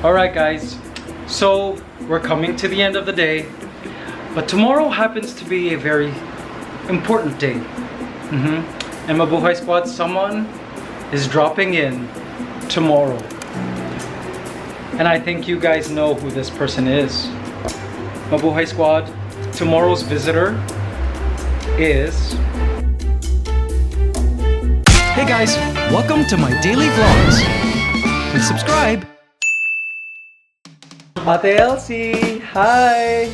Alright guys, so we're coming to the end of the day, but tomorrow happens to be a very important day. And Mabuhay Squad, someone is dropping in tomorrow. And I think you guys know who this person is. Mabuhay Squad, tomorrow's visitor is... Hey guys, welcome to my daily vlogs. Please subscribe. Ate Elsie, hi!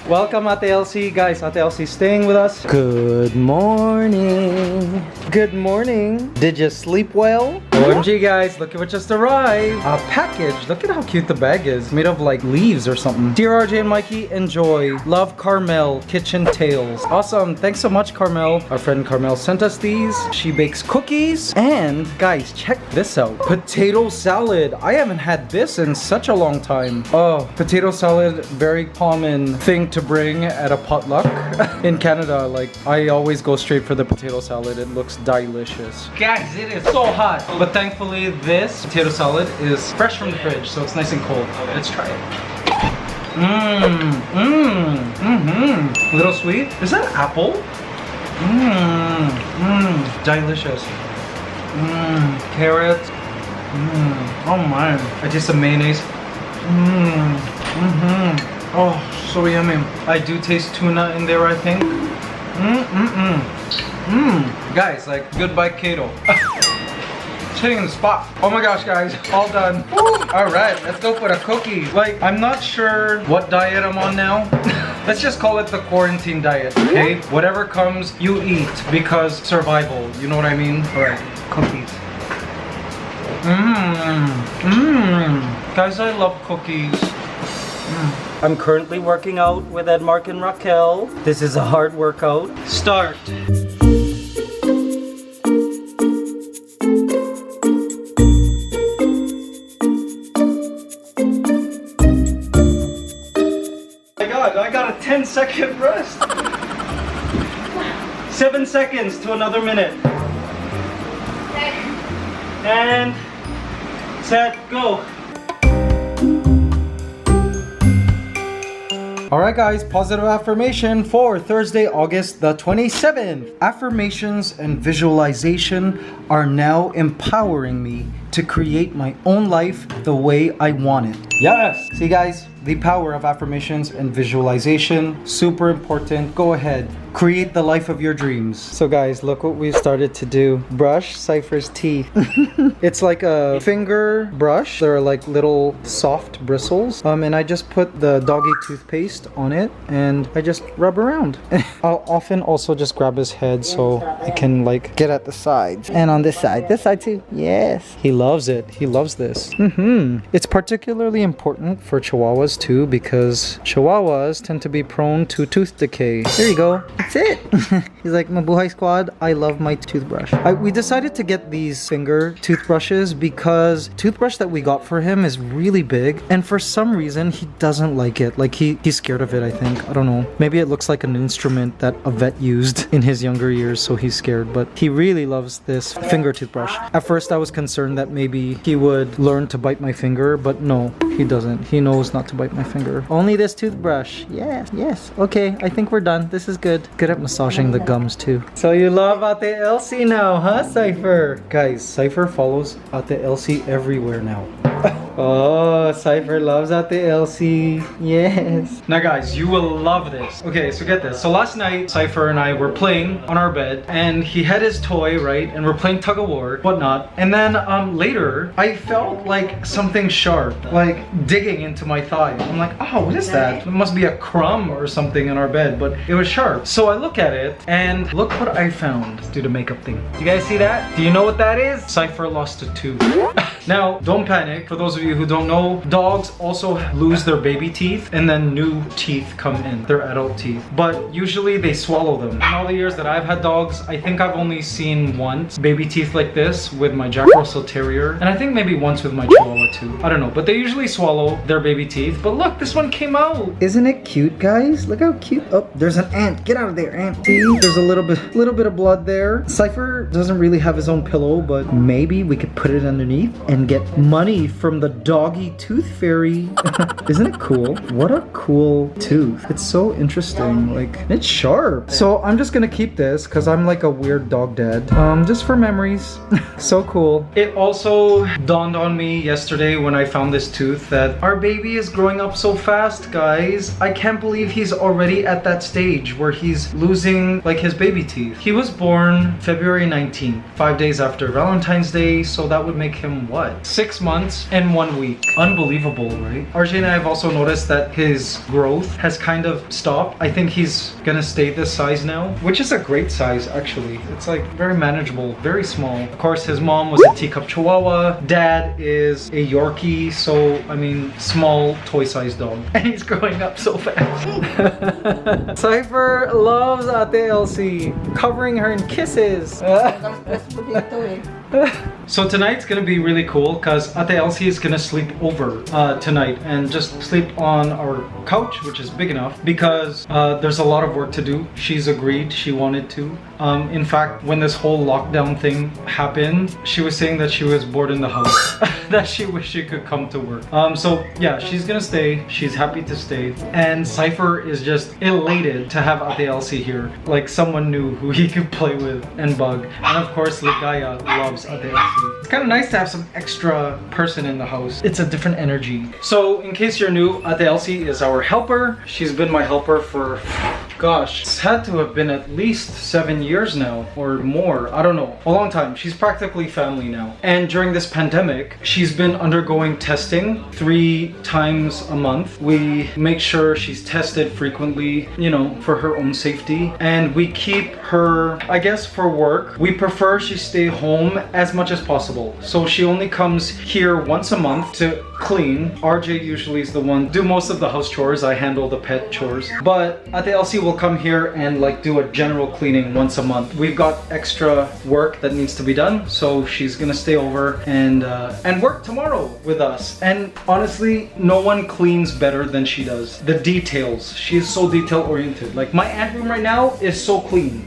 Welcome Ate Elsie. Guys, Ate Elsie staying with us. Good morning. Good morning. Did you sleep well? OMG guys, look at what just arrived. A package. Look at how cute the bag is. Made of like leaves or something. Dear RJ and Mikey, enjoy. Love Carmel, Kitchen Tales. Awesome. Thanks so much Carmel. Our friend Carmel sent us these. She bakes cookies. And guys, check this out. Potato salad. I haven't had this in such a long time. Oh, potato salad, very common thing to bring at a potluck in Canada. Like, I always go straight for the potato salad. It looks delicious. Guys, it is so hot. But thankfully, this potato salad is fresh from the fridge, so it's nice and cold. Let's try it. A little sweet. Is that apple? Delicious. Carrots. Oh my. I taste the mayonnaise. Oh, so yummy. I do taste tuna in there, I think. Guys, like, goodbye keto. It's hitting the spot. Oh my gosh, guys, all done. Alright, let's go for the cookie. Like, I'm not sure what diet I'm on now. Let's just call it the quarantine diet, okay? Whatever comes, you eat, because survival, you know what I mean? Alright, cookies. Guys, I love cookies. I'm currently working out with Edmark and Raquel. This is a hard workout. Start. Oh my god, I got a 10-second rest. 7 seconds to another minute. And set, go. Alright guys, positive affirmation for Thursday, August the 27th. Affirmations and visualization are now empowering me to create my own life the way I want it. Yes! See guys, the power of affirmations and visualization, super important. Go ahead, create the life of your dreams. So guys, look what we've started to do. Brush Cyphers' teeth. It's like a finger brush. There are like little soft bristles. And I just put the doggy toothpaste on it and I just rub around. I'll often also just grab his head so I can like get at the sides. And on this side too. Yes. He loves it. He loves this. It's particularly important for Chihuahuas too because Chihuahuas tend to be prone to tooth decay. There you go. That's it. He's like, Mabuhay Squad, I love my toothbrush. We decided to get these finger toothbrushes because toothbrush that we got for him is really big and for some reason he doesn't like it. Like he's scared of it, I think. I don't know. Maybe it looks like an instrument that a vet used in his younger years, so he's scared, but he really loves this finger toothbrush. At first I was concerned that maybe he would learn to bite my finger, but no, he doesn't. He knows not to bite my finger. Only this toothbrush. Yes. Okay, I think we're done. This is good. Good at massaging the gums too. So you love Ate Elsie now, huh, Cypher? Guys, Cypher follows Ate Elsie everywhere now. Oh, Cypher loves Ate Elsie. Yes. Now guys, you will love this. Okay, so get this. So last night, Cypher and I were playing on our bed and he had his toy, right? And we're playing tug of war, whatnot. And then later, I felt like something sharp, like digging into my thigh. I'm like, oh, what is that? It must be a crumb or something in our bed, but it was sharp. So I look at it and look what I found. Let's do the makeup thing. You guys see that? Do you know what that is? Cypher lost a tooth. Now, don't panic. For those of you who don't know, dogs also lose their baby teeth and then new teeth come in, their adult teeth. But usually they swallow them. In all the years that I've had dogs, I think I've only seen once baby teeth like this with my Jack Russell Terrier. And I think maybe once with my Chihuahua too. I don't know, but they usually swallow their baby teeth. But look, this one came out. Isn't it cute, guys? Look how cute. Oh, there's an ant. Get out of there, ant. See, there's a little bit of blood there. Cypher doesn't really have his own pillow, but maybe we could put it underneath and get money from the doggy tooth fairy. Isn't it cool? What a cool tooth. It's so interesting. Like, it's sharp. So I'm just gonna keep this because I'm like a weird dog dad. Just for memories. So cool. It also dawned on me yesterday when I found this tooth that our baby is growing up so fast, guys. I can't believe he's already at that stage where he's losing like his baby teeth. He was born February 19th, 5 days after Valentine's Day, so that would make him what? 6 months and 1 week. Unbelievable, right? RJ and I have also noticed that his growth has kind of stopped. I think he's gonna stay this size now, which is a great size actually. It's like very manageable, very small. Of course, his mom was a teacup chihuahua. Dad is a Yorkie, so I mean, small toy-sized dog. And he's growing up so fast. Cypher loves Ate Ellsie, covering her in kisses. So tonight's gonna be really cool because Ate Ellsie is gonna sleep over tonight and just sleep on our couch, which is big enough because there's a lot of work to do. She's agreed, she wanted to. In fact, when this whole lockdown thing happened, she was saying that she was bored in the house, that she wished she could come to work. So yeah, she's gonna stay. She's happy to stay. And Cypher is just elated to have Ate Ellsie here, like someone new who he could play with and bug. And of course, Ligaya loves Ate Ellsie. It's kind of nice to have some extra person in the house. It's a different energy. So in case you're new, Ate Ellsie is our helper. She's been my helper for, gosh, it's had to have been at least 7 years now or more. I don't know, a long time. She's practically family now. And during this pandemic, she's been undergoing testing 3 times a month. We make sure she's tested frequently, you know, for her own safety. And we keep her, I guess, for work. We prefer she stay home as much as possible. So she only comes here once a month to clean. RJ usually is the one do most of the house chores. I handle the pet chores. But Ate Ellsie will come here and like do a general cleaning once a month. We've got extra work that needs to be done, so she's gonna stay over and work tomorrow with us. And honestly, no one cleans better than she does. The details. She is so detail oriented. Like my ant room right now is so clean.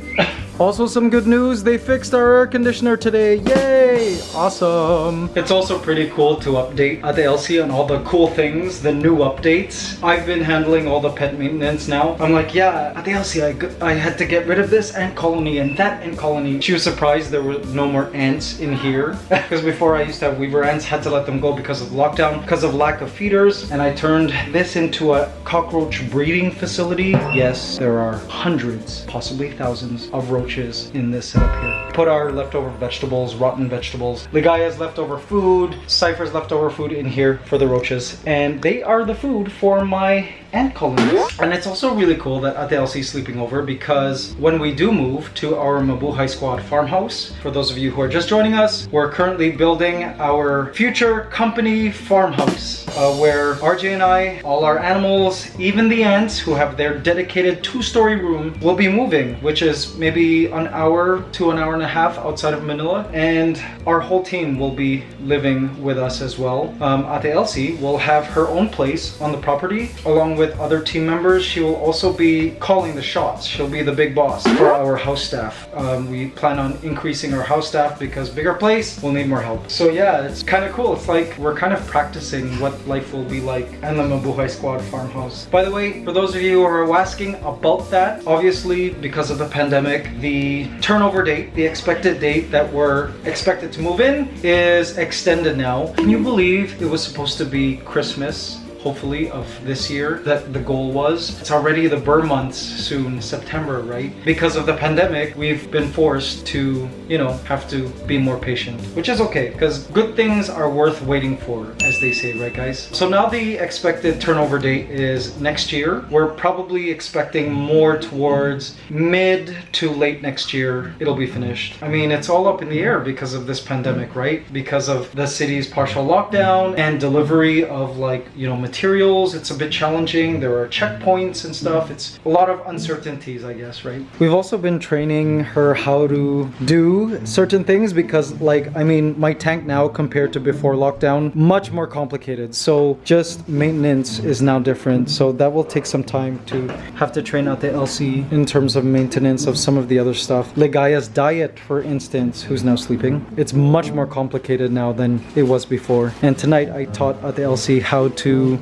Also some good news, they fixed our air conditioner today. Yay! Awesome! It's also pretty cool to update Ate Ellsie on all the cool things, the new updates. I've been handling all the pet maintenance now. I'm like, yeah, Ate Ellsie, I had to get rid of this ant colony and that ant colony. She was surprised there were no more ants in here. Because before I used to have weaver ants, had to let them go because of lockdown, because of lack of feeders. And I turned this into a cockroach breeding facility. Yes, there are hundreds, possibly thousands of roaches in this setup here. Put our leftover vegetables, rotten vegetables, Ligaya's leftover food, Cypher's leftover food in here for the roaches, and they are the food for my ant colonies. And it's also really cool that Ate Ellsie is sleeping over because when we do move to our Mabuhay Squad farmhouse, for those of you who are just joining us, we're currently building our future company farmhouse where RJ and I, all our animals, even the ants who have their dedicated 2-story room will be moving, which is maybe an hour to an hour and a half outside of Manila, and our whole team will be living with us as well. Ate Ellsie will have her own place on the property along with other team members. She will also be calling the shots. She'll be the big boss for our house staff. We plan on increasing our house staff because bigger place, we'll need more help. So yeah, it's kind of cool. It's like we're kind of practicing what life will be like in the Mabuhay Squad farmhouse. By the way, for those of you who are asking about that, obviously because of the pandemic, the turnover date, the expected date that we're expected to move in is extended now. Can you believe it was supposed to be Christmas? Hopefully of this year, that the goal was. It's already the Burr months soon, September, right? Because of the pandemic, we've been forced to, you know, have to be more patient, which is okay, because good things are worth waiting for, as they say, right guys? So now the expected turnover date is next year. We're probably expecting more towards mid to late next year, it'll be finished. I mean, it's all up in the air because of this pandemic, right? Because of the city's partial lockdown and delivery of like, you know, materials. It's a bit challenging. There are checkpoints and stuff. It's a lot of uncertainties, I guess, right? We've also been training her how to do certain things because, like, I mean, my tank now compared to before lockdown, much more complicated. So just maintenance is now different. So that will take some time to have to train out the Elsie in terms of maintenance of some of the other stuff. Ligaya's diet, for instance, who's now sleeping, it's much more complicated now than it was before. And tonight I taught at the Elsie how to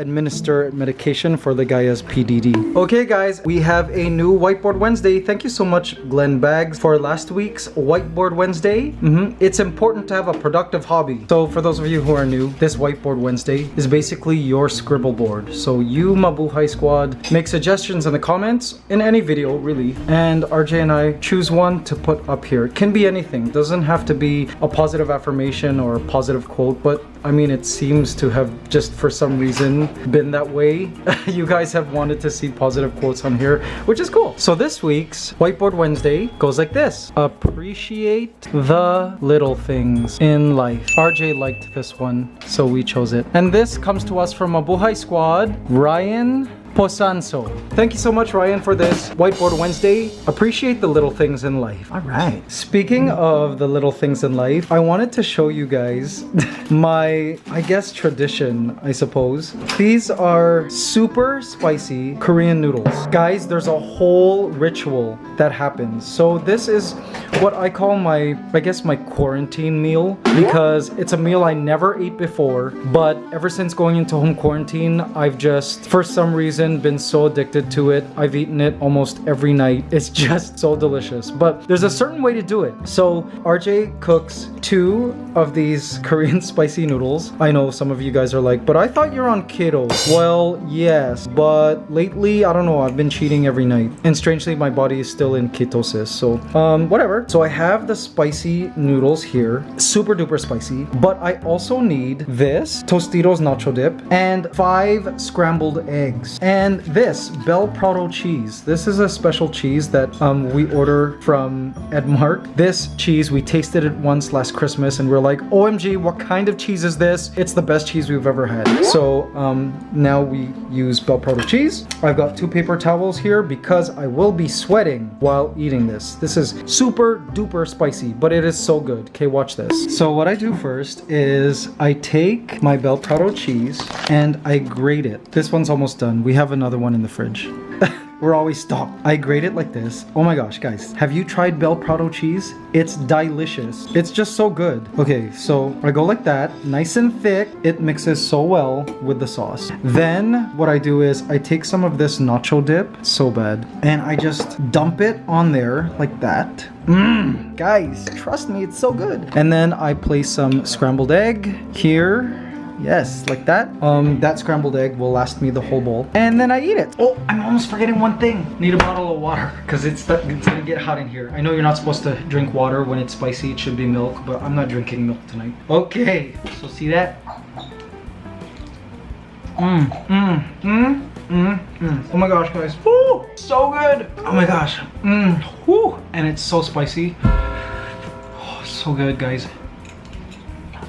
administer medication for Ligaya's PDD. Okay guys, we have a new Whiteboard Wednesday. Thank you so much, Glenn Bags, for last week's Whiteboard Wednesday. It's important to have a productive hobby. So for those of you who are new, this Whiteboard Wednesday is basically your scribble board. So you, Mabuhay Squad, make suggestions in the comments in any video really, and RJ and I choose one to put up here. It can be anything. It doesn't have to be a positive affirmation or a positive quote, but I mean, it seems to have just for some reason been that way. You guys have wanted to see positive quotes on here, which is cool. So this week's Whiteboard Wednesday goes like this: appreciate the little things in life. RJ liked this one, so we chose it. And this comes to us from Mabuhay Squad, Ryan Posanso. Thank you so much, Ryan, for this Whiteboard Wednesday. Appreciate the little things in life. All right. Speaking of the little things in life, I wanted to show you guys my, I guess, tradition, I suppose. These are super spicy Korean noodles. Guys, there's a whole ritual that happens. So this is what I call my, I guess, my quarantine meal, because it's a meal I never ate before, but ever since going into home quarantine, I've just, for some reason, been so addicted to it. I've eaten it almost every night. It's just so delicious. But there's a certain way to do it. So RJ cooks 2 of these Korean spicy noodles. I know some of you guys are like, but I thought you're on keto. Well, yes, but lately, I don't know, I've been cheating every night. And strangely, my body is still in ketosis. So, whatever. So I have the spicy noodles here. Super duper spicy. But I also need this Tostitos nacho dip and 5 scrambled eggs. And this Bel Prado cheese. This is a special cheese that we order from Edmark. This cheese, we tasted it once last Christmas and we're like, OMG, what kind of cheese is this? It's the best cheese we've ever had. So now we use Bel Prado cheese. I've got 2 paper towels here because I will be sweating while eating this. This is super duper spicy, but it is so good. Okay, watch this. So what I do first is I take my Bel Prado cheese and I grate it. This one's almost done. We have another one in the fridge. We're always stopped. I grate it like this. Oh my gosh, guys. Have you tried Bel Prado cheese? It's delicious. It's just so good. Okay, so I go like that. Nice and thick. It mixes so well with the sauce. Then what I do is I take some of this nacho dip. So bad. And I just dump it on there like that. Guys, trust me, it's so good. And then I place some scrambled egg here. Yes, like that. That scrambled egg will last me the whole bowl. And then I eat it. Oh, I'm almost forgetting one thing. Need a bottle of water because it's gonna get hot in here. I know you're not supposed to drink water when it's spicy. It should be milk, but I'm not drinking milk tonight. Okay, so see that? Oh my gosh, guys. Woo, so good. Oh my gosh. Woo, and it's so spicy. Oh, so good, guys.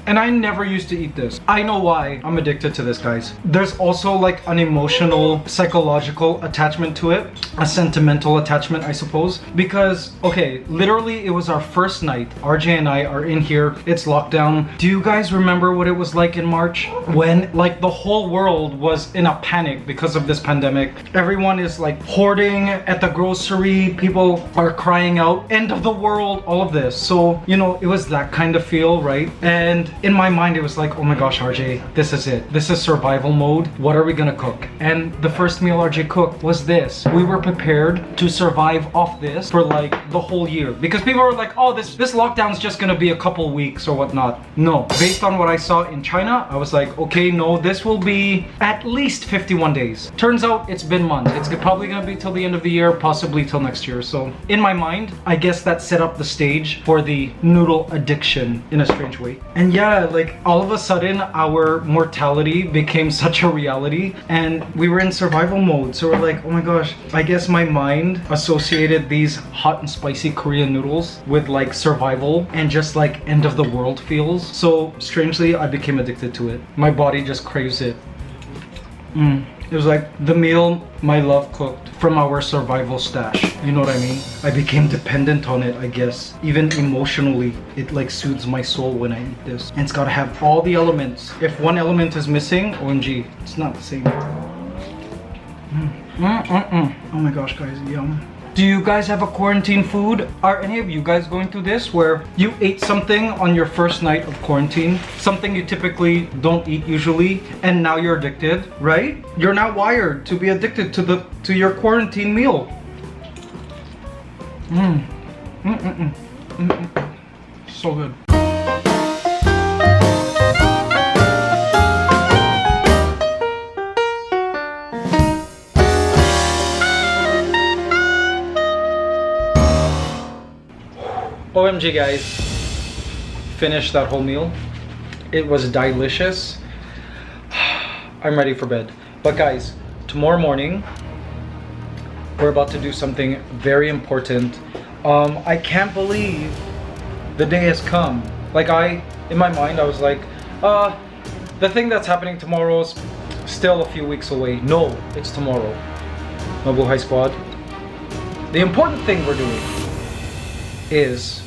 And I never used to eat this. I know why I'm addicted to this, guys. There's also like an emotional, psychological attachment to it. A sentimental attachment, I suppose. Because, okay, literally it was our first night. RJ and I are in here. It's lockdown. Do you guys remember what it was like in March? When like the whole world was in a panic because of this pandemic. Everyone is like hoarding at the grocery. People are crying out, end of the world, all of this. So, you know, it was that kind of feel, right? And in my mind, it was like, oh my gosh, RJ, this is it. This is survival mode. What are we gonna cook? And the first meal RJ cooked was this. We were prepared to survive off this for like the whole year. Because people were like, oh, this lockdown's just gonna be a couple weeks or whatnot. No, based on what I saw in China, I was like, okay, no, this will be at least 51 days. Turns out it's been months. It's probably gonna be till the end of the year, possibly till next year. So in my mind, I guess that set up the stage for the noodle addiction in a strange way. And yeah, like all of a sudden our mortality became such a reality and we were in survival mode. So we're like, oh my gosh, I guess my mind associated these hot and spicy Korean noodles with like survival and just like end of the world feels. So strangely, I became addicted to it. My body just craves it. It was like the meal my love cooked from our survival stash. You know what I mean? I became dependent on it, I guess. Even emotionally, it like soothes my soul when I eat this. And it's gotta have all the elements. If one element is missing, OMG, it's not the same. Oh my gosh, guys, yum. Do you guys have a quarantine food? Are any of you guys going through this where you ate something on your first night of quarantine? Something you typically don't eat usually, and now you're addicted, right? You're now wired to be addicted to your quarantine meal. So good. OMG guys, finished that whole meal. It was delicious. I'm ready for bed. But guys, tomorrow morning, we're about to do something very important. I can't believe the day has come. Like in my mind, I was like, the thing that's happening tomorrow is still a few weeks away. No, it's tomorrow. Mabuhay squad. The important thing we're doing is